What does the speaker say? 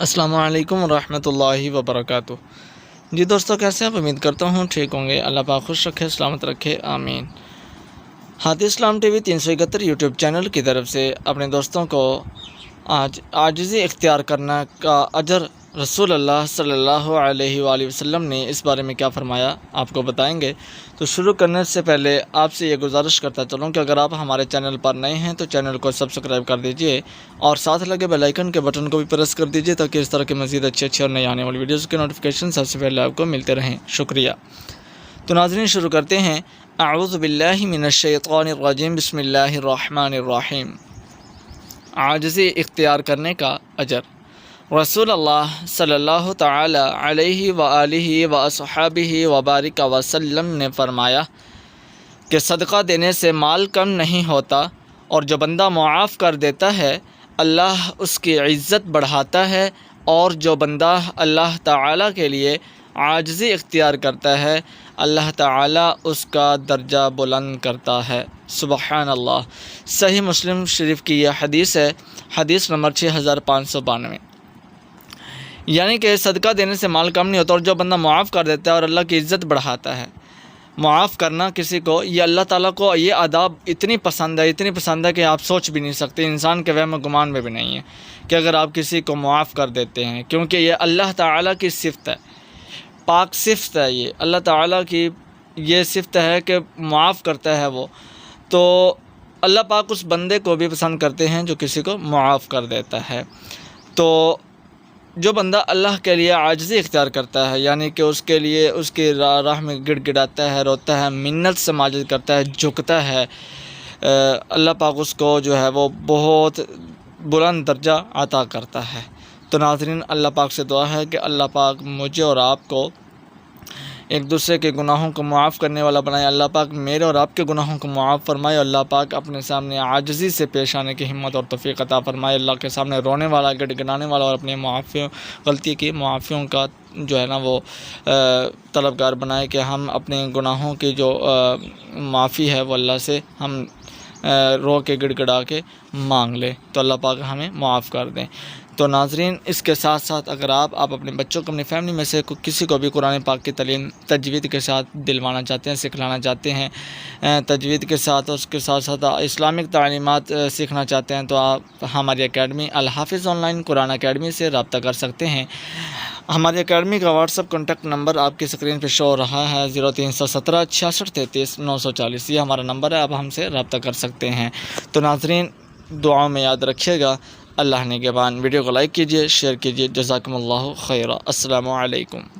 السلام علیکم ورحمۃ اللہ وبرکاتہ۔ جی دوستو، کیسے آپ؟ امید کرتا ہوں ٹھیک ہوں گے۔ اللہ پاک خوش رکھے، سلامت رکھے، آمین۔ ہادی اسلام ٹی وی 371 یوٹیوب چینل کی طرف سے اپنے دوستوں کو آج عاجزی اختیار کرنا کا اجر رسول اللہ صلی اللہ علیہ وآلہ وسلم نے اس بارے میں کیا فرمایا آپ کو بتائیں گے۔ تو شروع کرنے سے پہلے آپ سے یہ گزارش کرتا چلوں کہ اگر آپ ہمارے چینل پر نئے ہیں تو چینل کو سبسکرائب کر دیجئے اور ساتھ لگے بیل آئیکن کے بٹن کو بھی پریس کر دیجئے تاکہ اس طرح کے مزید اچھے اور نئے آنے والی ویڈیوز کے نوٹیفیکیشن سب سے پہلے آپ کو ملتے رہیں۔ شکریہ۔ تو ناظرین، شروع کرتے ہیں۔ اعوذ باللہ من الشیطان الرجیم، بسم اللہ الرحمن الرحیم۔ عاجزی اختیار کرنے کا اجر۔ رسول اللہ صلی اللہ تعالی علیہ وآلہ وصحبہ وبارک وسلم نے فرمایا کہ صدقہ دینے سے مال کم نہیں ہوتا، اور جو بندہ معاف کر دیتا ہے اللہ اس کی عزت بڑھاتا ہے، اور جو بندہ اللہ تعالی کے لیے عاجزی اختیار کرتا ہے اللہ تعالی اس کا درجہ بلند کرتا ہے۔ سبحان اللہ۔ صحیح مسلم شریف کی یہ حدیث ہے، حدیث نمبر 6592۔ یعنی کہ صدقہ دینے سے مال کم نہیں ہوتا، اور جو بندہ معاف کر دیتا ہے اور اللہ کی عزت بڑھاتا ہے۔ معاف کرنا کسی کو، یہ اللہ تعالیٰ کو یہ آداب اتنی پسند ہے کہ آپ سوچ بھی نہیں سکتے، انسان کے وہم و گمان میں بھی نہیں ہے کہ اگر آپ کسی کو معاف کر دیتے ہیں، کیونکہ یہ اللہ تعالیٰ کی صفت ہے، پاک صفت ہے، یہ اللہ تعالیٰ کی یہ صفت ہے کہ معاف کرتا ہے وہ۔ تو اللہ پاک اس بندے کو بھی پسند کرتے ہیں جو کسی کو معاف کر دیتا ہے۔ تو جو بندہ اللہ کے لیے عاجزی اختیار کرتا ہے، یعنی کہ اس کے لیے اس کی راہ میں گڑ گڑاتا ہے، روتا ہے، منت سے ماجد کرتا ہے، جھکتا ہے، اللہ پاک اس کو جو ہے وہ بہت بلند درجہ عطا کرتا ہے۔ تو ناظرین، اللہ پاک سے دعا ہے کہ اللہ پاک مجھے اور آپ کو ایک دوسرے کے گناہوں کو معاف کرنے والا بنائے، اللہ پاک میرے اور آپ کے گناہوں کو معاف فرمائے، اللہ پاک اپنے سامنے عاجزی سے پیش آنے کی ہمت اور توفیق عطا فرمائے، اللہ کے سامنے رونے والا، گڑ گڑانے والا اور اپنی غلطی کی معافیوں کا جو ہے نا وہ طلبگار بنائے کہ ہم اپنے گناہوں کی جو معافی ہے وہ اللہ سے ہم رو کے گڑ گڑا کے مانگ لیں، تو اللہ پاک ہمیں معاف کر دیں۔ تو ناظرین، اس کے ساتھ ساتھ اگر آپ اپنے بچوں کو، اپنی فیملی میں سے کسی کو بھی قرآن پاک کی تعلیم تجوید کے ساتھ دلوانا چاہتے ہیں، سکھلانا چاہتے ہیں، تجوید کے ساتھ اس کے ساتھ ساتھ اسلامک تعلیمات سیکھنا چاہتے ہیں، تو آپ ہماری academy Al Hafiz online Quran academy سے رابطہ کر سکتے ہیں۔ ہماری اکیڈمی کا واٹس اپ کانٹیکٹ نمبر آپ کی اسکرین پہ شو ہو رہا ہے، 0317 66 33 940، یہ ہمارا نمبر ہے، آپ ہم سے رابطہ کر سکتے ہیں۔ تو ناظرین، دعاؤں میں یاد رکھیے گا۔ اللہ نگہبان۔ ویڈیو کو لائک کیجیے، شیئر کیجیے۔ جزاکم اللہ خیرہ۔ السلام علیکم۔